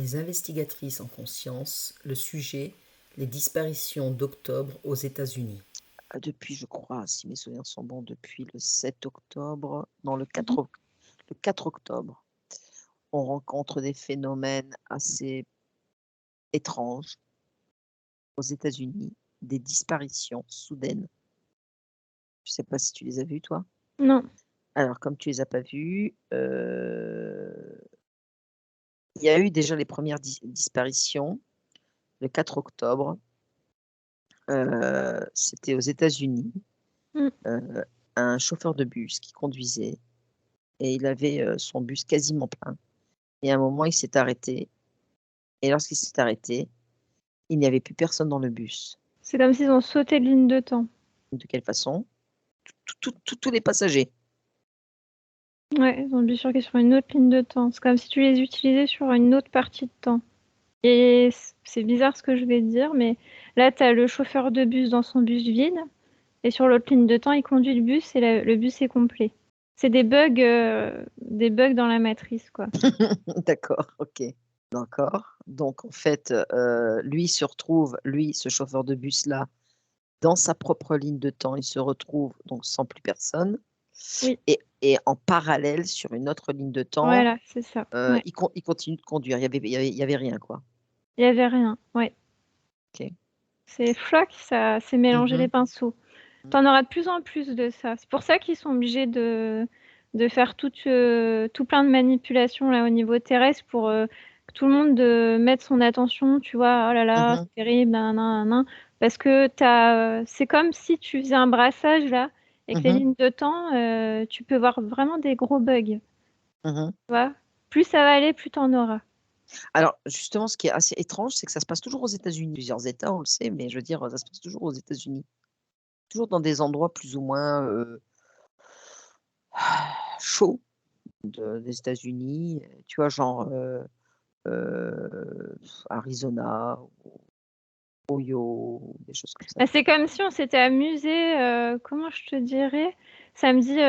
Les investigatrices en conscience, le sujet, les disparitions d'octobre aux États-Unis. Depuis, je crois, si mes souvenirs sont bons, depuis le 7 octobre, non, le Mmh 4 octobre, on rencontre des phénomènes assez étranges aux États-Unis, des disparitions soudaines. Je sais pas si tu les as vues, toi? Non. Alors, comme tu les as pas vues, il y a eu déjà les premières disparitions le 4 octobre. C'était aux États-Unis, Mmh. un chauffeur de bus qui conduisait et il avait, son bus quasiment plein et à un moment, il s'est arrêté et lorsqu'il s'est arrêté, il n'y avait plus personne dans le bus. C'est comme s'ils ont sauté de ligne de temps. De quelle façon? Tous les passagers. Ouais, ils ont bifurqué sur une autre ligne de temps. C'est comme si tu les utilisais sur une autre partie de temps. Et c'est bizarre ce que je vais te dire, mais là, tu as le chauffeur de bus dans son bus vide et sur l'autre ligne de temps, il conduit le bus et le bus est complet. C'est des bugs dans la matrice, quoi. D'accord, OK. D'accord. Donc en fait, lui se retrouve, ce chauffeur de bus-là, dans sa propre ligne de temps. Il se retrouve donc sans plus personne Oui. et en parallèle sur une autre ligne de temps, Voilà, c'est ça. Ouais. il continue de conduire. Il y avait rien, quoi. Il y avait rien, ouais. OK. C'est Flock, ça s'est mélangé les Mmh. pinceaux. Mmh. Tu en auras de plus en plus de ça. C'est pour ça qu'ils sont obligés de faire tout plein de manipulations là au niveau terrestre pour que tout le monde mette son attention, tu vois. Oh là là, Mmh. c'est terrible, nanana, nanana. Parce que c'est comme si tu faisais un brassage là, avec les Mmh. lignes de temps, tu peux voir vraiment des gros bugs, Mmh. tu vois. Plus ça va aller, plus t'en auras. Alors justement, ce qui est assez étrange, c'est que ça se passe toujours aux États-Unis. Plusieurs États, on le sait, mais je veux dire, ça se passe toujours aux États-Unis. Toujours dans des endroits plus ou moins, chauds des États-Unis, tu vois? Genre, Arizona, Ohio, des choses comme ça. Bah, c'est comme si on s'était amusé, comment je te dirais? Ça me dit,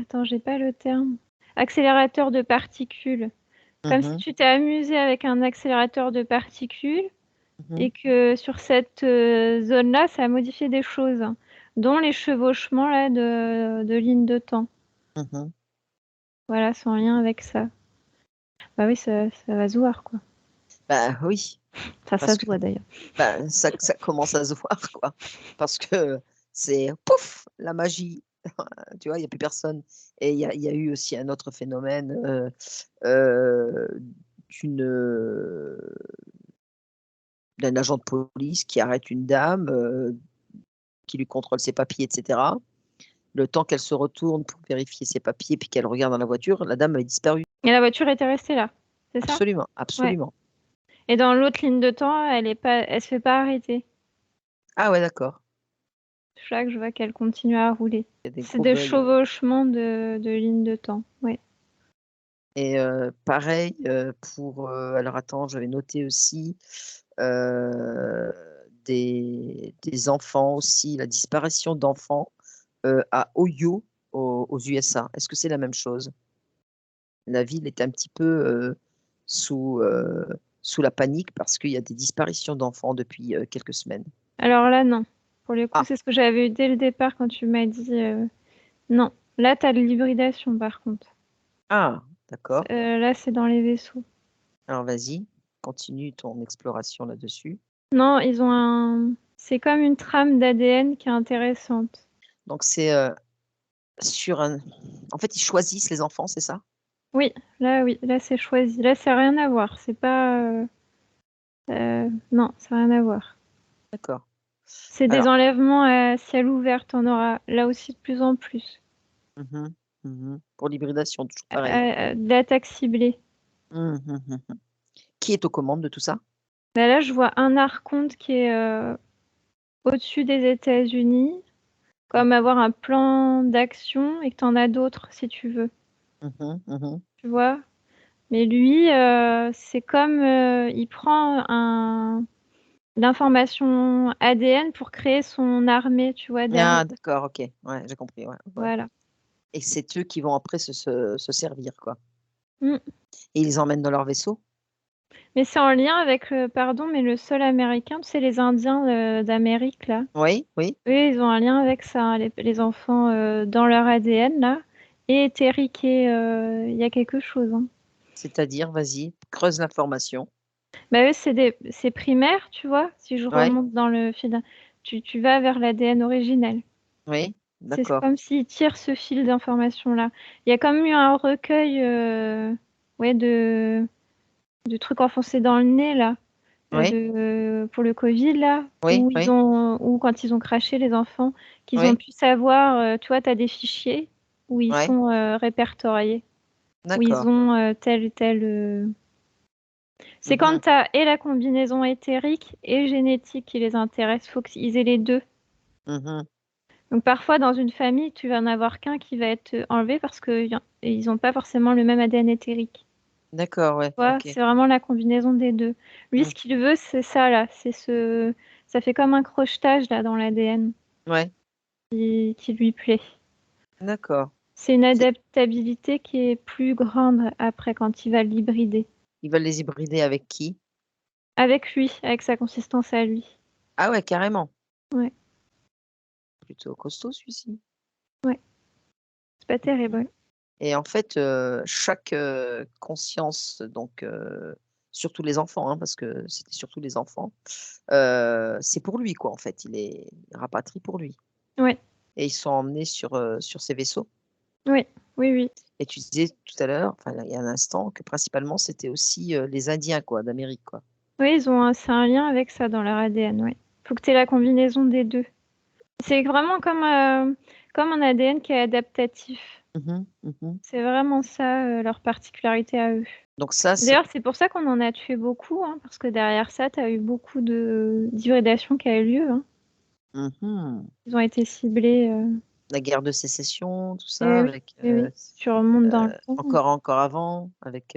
attends, j'ai pas le terme. Accélérateur de particules. Comme si Mmh. tu t'es amusé avec un accélérateur de particules Mmh. et que sur cette, zone-là, ça a modifié des choses, dont les chevauchements là de lignes de temps. Mmh. Voilà, c'est en lien avec ça. Bah oui, ça va se voir, quoi. Bah, oui, Enfin, ça parce se que, voit d'ailleurs. bah, ça commence à se voir, quoi. Parce que c'est pouf, la magie, tu vois? Il y a plus personne et il y a eu aussi un autre phénomène, d'une, d'un agent de police qui arrête une dame, qui lui contrôle ses papiers et cetera. Le temps qu'elle se retourne pour vérifier ses papiers, puis qu'elle regarde dans la voiture, la dame a disparu. Et la voiture était restée là, c'est ça? Absolument, Ouais. absolument. Et dans l'autre ligne de temps, elle se fait pas arrêter. Ah ouais, d'accord. Là, je vois qu'elle continue à rouler. Il y a des C'est gros des bugs chevauchements de lignes de temps, ouais. et pareil, pour, alors attends, j'avais noté aussi, heu, des enfants aussi, la disparition d'enfants, à Ohio, aux USA. Est-ce que c'est la même chose? La ville est un petit peu, sous, sous la panique parce qu'il y a des disparitions d'enfants depuis, quelques semaines. Alors là, non. Pour le coup, Ah! c'est ce que j'avais eu dès le départ quand tu m'as dit, non. Là, tu as de l'hybridation par contre. Ah! D'accord. Là, c'est dans les vaisseaux. Alors vas-y, continue ton exploration là-dessus. Non, c'est comme une trame d'ADN qui est intéressante. Donc c'est, sur un en fait, ils choisissent les enfants, c'est ça? Oui, là, c'est choisi. Là, ça a rien à voir. C'est pas, non, ça a rien à voir. D'accord. C'est des Alors enlèvements à ciel ouvert, tu en auras là aussi de plus en plus. mmh mh. Mmh. Pour l'hybridation, toujours pareil. D'attaques ciblées. Mmh mh. Qui est aux commandes de tout ça? Bah, là, je vois un archonte qui est, au-dessus des États-Unis, Mmh. comme avoir un plan d'action et que tu en as d'autres si tu veux, Mmh. Mmh. tu vois? Mais lui, c'est comme, il prend l'information ADN pour créer son armée, tu vois, derrière. Ah d'accord, OK. Ouais, j'ai compris, ouais, ouais. Voilà. Et c'est eux qui vont après se servir, quoi? Mmh. Et ils les emmènent dans leur vaisseau? Mais c'est en lien avec pardon, mais le sol américain, tu sais, les Indiens d'Amérique, là. Oui, oui. Oui, ils ont un lien avec ça, hein, les enfants dans leur ADN, là. Et éthérique, et il y a quelque chose, hein. C'est-à-dire, vas-y, creuse l'information. Bah oui, c'est primaire, tu vois. Si je Ouais, remonte dans le fil, tu vas vers l'ADN originel. oui, C'est d'accord. comme s'ils tirent ce fil d'information-là. Il y a comme eu un recueil ouais, de trucs enfoncés dans le nez, là, Oui, pour le Covid, là, oui, oui, ou quand ils ont craché les enfants, qu'ils ont oui, pu savoir, tu vois, tu as des fichiers où ils oui, sont répertoriés, où ils d'accord. ont tel ou tel. C'est quand Mhm. tu as et la combinaison éthérique et génétique qui les intéresse, faut qu'ils aient les deux. Mhm. Donc parfois dans une famille, tu vas en avoir qu'un qui va être enlevé parce qu'ils n'ont pas forcément le même ADN éthérique. D'accord, ouais, Tu vois, ok. c'est vraiment la combinaison des deux. Lui, Mm. ce qu'il veut, c'est ça là, ça fait comme un crochetage là dans l'ADN Ouais, qui lui plaît. d'accord. C'est une C'est- adaptabilité qui est plus grande après quand il va l'hybrider. Ils veulent les hybrider avec qui? Avec lui, avec sa consistance à lui. Ah ouais, carrément. Ouais, Plutôt costaud celui-ci. ouais, c'est pas terrible. Et en fait, chaque conscience, donc surtout les enfants, hein, parce que c'était surtout les enfants, c'est pour lui, quoi, en fait. Il est rapatrié pour lui. Ouais, Et ils sont emmenés sur ces vaisseaux. ouais, oui, oui. Et tu disais tout à l'heure, enfin, il y a un instant, que principalement, c'était aussi les Indiens, quoi, d'Amérique, quoi. Oui, c'est un lien avec ça dans leur ADN, ouais. Faut que tu aies la combinaison des deux. C'est vraiment comme un ADN qui est adaptatif. Mhm, mhm. C'est vraiment ça, leur particularité à eux. Donc ça, c'est... D'ailleurs, c'est pour ça qu'on en a tué beaucoup, hein, parce que derrière ça, tu as eu beaucoup d'hybridation qui a eu lieu, hein. Mhm. Ils ont été ciblés. La guerre de sécession, tout ça, Eh oui, avec oui, oui. Si tu remontes dans le temps. encore avant, avec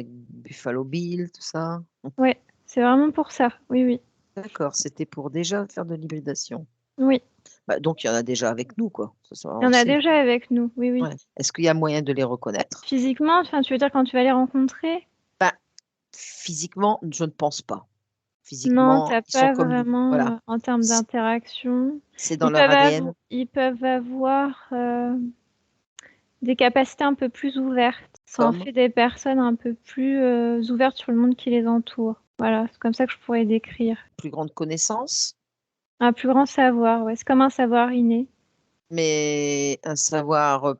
Buffalo Bill, tout ça. Ouais, c'est vraiment pour ça. Oui, oui. D'accord, c'était pour déjà faire de l'hybridation. Oui. Bah, donc il y en a déjà avec nous, quoi. Ça, Il on y le en a sait. déjà avec nous. Oui, oui. Ouais. Est-ce qu'il y a moyen de les reconnaître? Physiquement, enfin, tu veux dire quand tu vas les rencontrer? Bah, physiquement, je ne pense pas. Non, Physiquement, t'as ils sont pas comme nous. vraiment Voilà. en termes C'est d'interaction. c'est dans leur ADN. Ils peuvent avoir des capacités un peu plus ouvertes. Ça en Comme fait des personnes un peu plus ouvertes sur le monde qui les entoure. Voilà, c'est comme ça que je pourrais décrire. plus grande connaissance, Un plus grand savoir, ouais. C'est comme un savoir inné. mais un savoir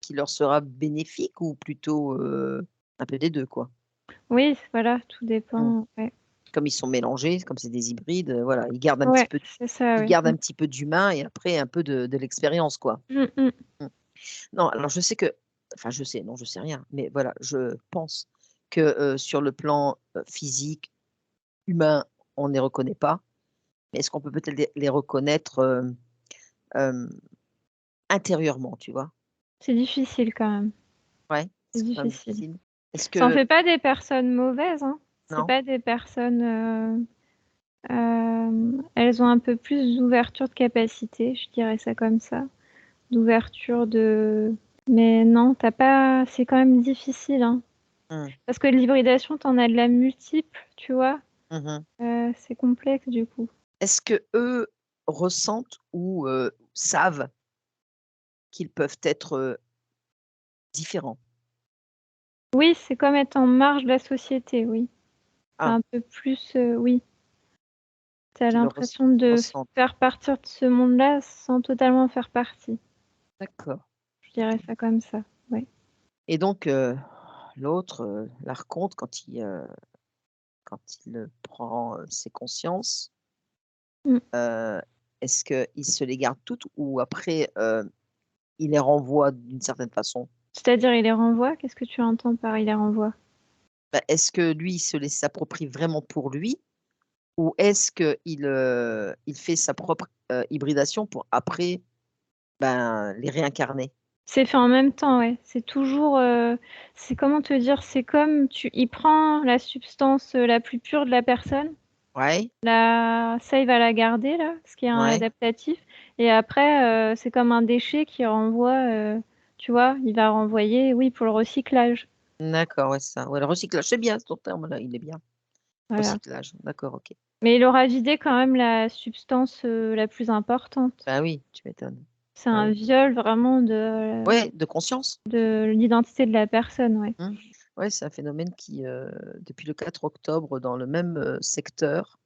qui leur sera bénéfique ou plutôt un peu des deux, quoi. Oui, voilà, tout Mm. dépend. Ouais, Comme ils sont mélangés, comme c'est des hybrides, voilà, ils gardent un petit ouais, peu, c'est ça, ils oui. gardent un petit peu d'humain et après un peu de l'expérience, quoi. Mm, mm. Mm. Non, alors je sais que, enfin je sais, non, je sais rien, mais voilà, je pense que sur le plan physique, humain, on ne les reconnaît pas, mais est-ce qu'on peut peut-être les reconnaître euh, intérieurement, tu vois? C'est difficile quand même. Ouais, C'est c'est quand même difficile. difficile. Est-ce Ça en que, fait pas des personnes mauvaises, hein. C'est non? pas des personnes. Elles ont un peu plus d'ouverture de capacité, je dirais ça comme ça. D'ouverture de. Mais non, t'as pas. C'est quand même difficile, hein. Mm. Parce que l'hybridation, t'en as de la multiple, tu vois. Mhm. C'est complexe du coup. Est-ce que eux ressentent ou savent qu'ils peuvent être différents? Oui, c'est comme être en marge de la société, oui. C'est Ah, un peu plus. Oui. T'as qu'ils le l'impression de ressentent. faire partir de ce monde-là sans totalement en faire partie. D'accord. Je dirais ça comme ça. Ouais. Et donc, l'autre, l'archonte, quand il prend ses consciences, Mm. heu, est-ce qu'il se les garde toutes ou après, il les renvoie d'une certaine façon? C'est-à-dire, il les renvoie? Qu'est-ce que tu entends par il les renvoie? Bah, est-ce que lui, il se les s'approprie vraiment pour lui? Ou est-ce qu'il, il fait sa propre, hybridation pour après, ben, les réincarner? C'est fait en même temps, ouais. C'est toujours, c'est comment te dire? C'est comme il prend la substance la plus pure de la personne, Ouais, ça il va la garder là, ce qui est un ouais, adaptatif, et après c'est comme un déchet qui renvoie, tu vois? Il va renvoyer, oui, pour le recyclage. D'accord, ouais, c'est ça. Ouais, le recyclage, c'est bien ton terme-là, il est bien. Voilà. Recyclage, d'accord, OK. Mais il aura vidé quand même la substance, la plus importante. Bah oui, tu m'étonnes. C'est Ah un oui. viol vraiment de Ouais, de conscience. l'identité de la personne, ouais. Mmh. Ouais, c'est un phénomène qui, depuis le 4 octobre dans le même, secteur,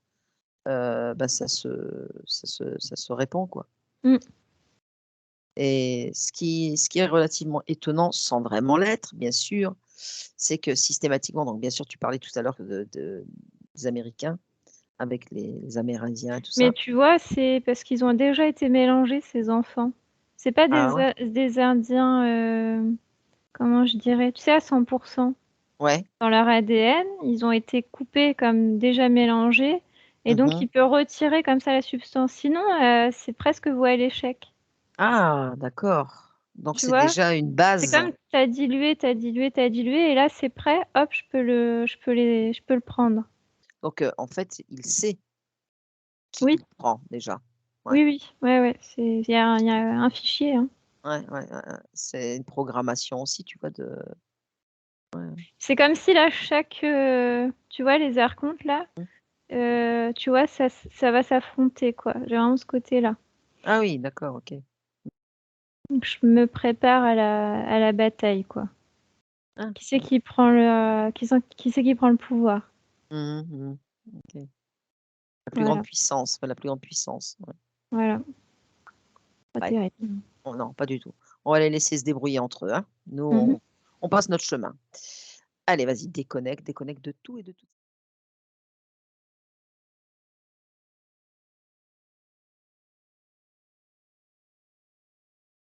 bah, ça se répand, quoi. Mmh. Et ce qui est relativement étonnant, sans vraiment l'être, bien sûr, c'est que systématiquement, donc bien sûr, tu parlais tout à l'heure des Américains avec les Amérindiens et tout Mais ça. tu vois, c'est parce qu'ils ont déjà été mélangés, ces enfants. C'est pas Ah ouais? des Indiens, comment je dirais? Tu sais, à 100 Ouais. dans leur ADN, ils ont été coupés comme déjà mélangés et donc Mmh. il peut retirer comme ça la substance. Sinon, c'est presque voué à l'échec. Ah d'accord. Donc Tu c'est vois? déjà une C'est base. comme tu as dilué, tu as dilué, tu as dilué et là c'est prêt, hop, je peux le prendre. Donc, en fait, il sait qui Oui, il prend déjà. Ouais. oui, oui, ouais, ouais, il y a un fichier, hein. Ouais, ouais, ouais, ouais. C'est une programmation aussi, tu vois, de ouais. C'est comme si là chaque, tu vois les archontes là, Mmh. tu vois ça va s'affronter quoi. J'ai vraiment ce côté-là. Ah oui, d'accord, OK. Donc je me prépare à la bataille quoi. Ah. Qui c'est qui prend qui c'est qui prend le pouvoir? Mmh mh. Mmh. OK. La plus grande Voilà, puissance, la plus grande puissance, ouais. voilà, pas Ouais. terrible. Oh non, pas du tout. On va les laisser se débrouiller entre eux, hein. Nous, Mmh mh. on passe notre chemin. Allez, vas-y, déconnecte, déconnecte de tout et de tout.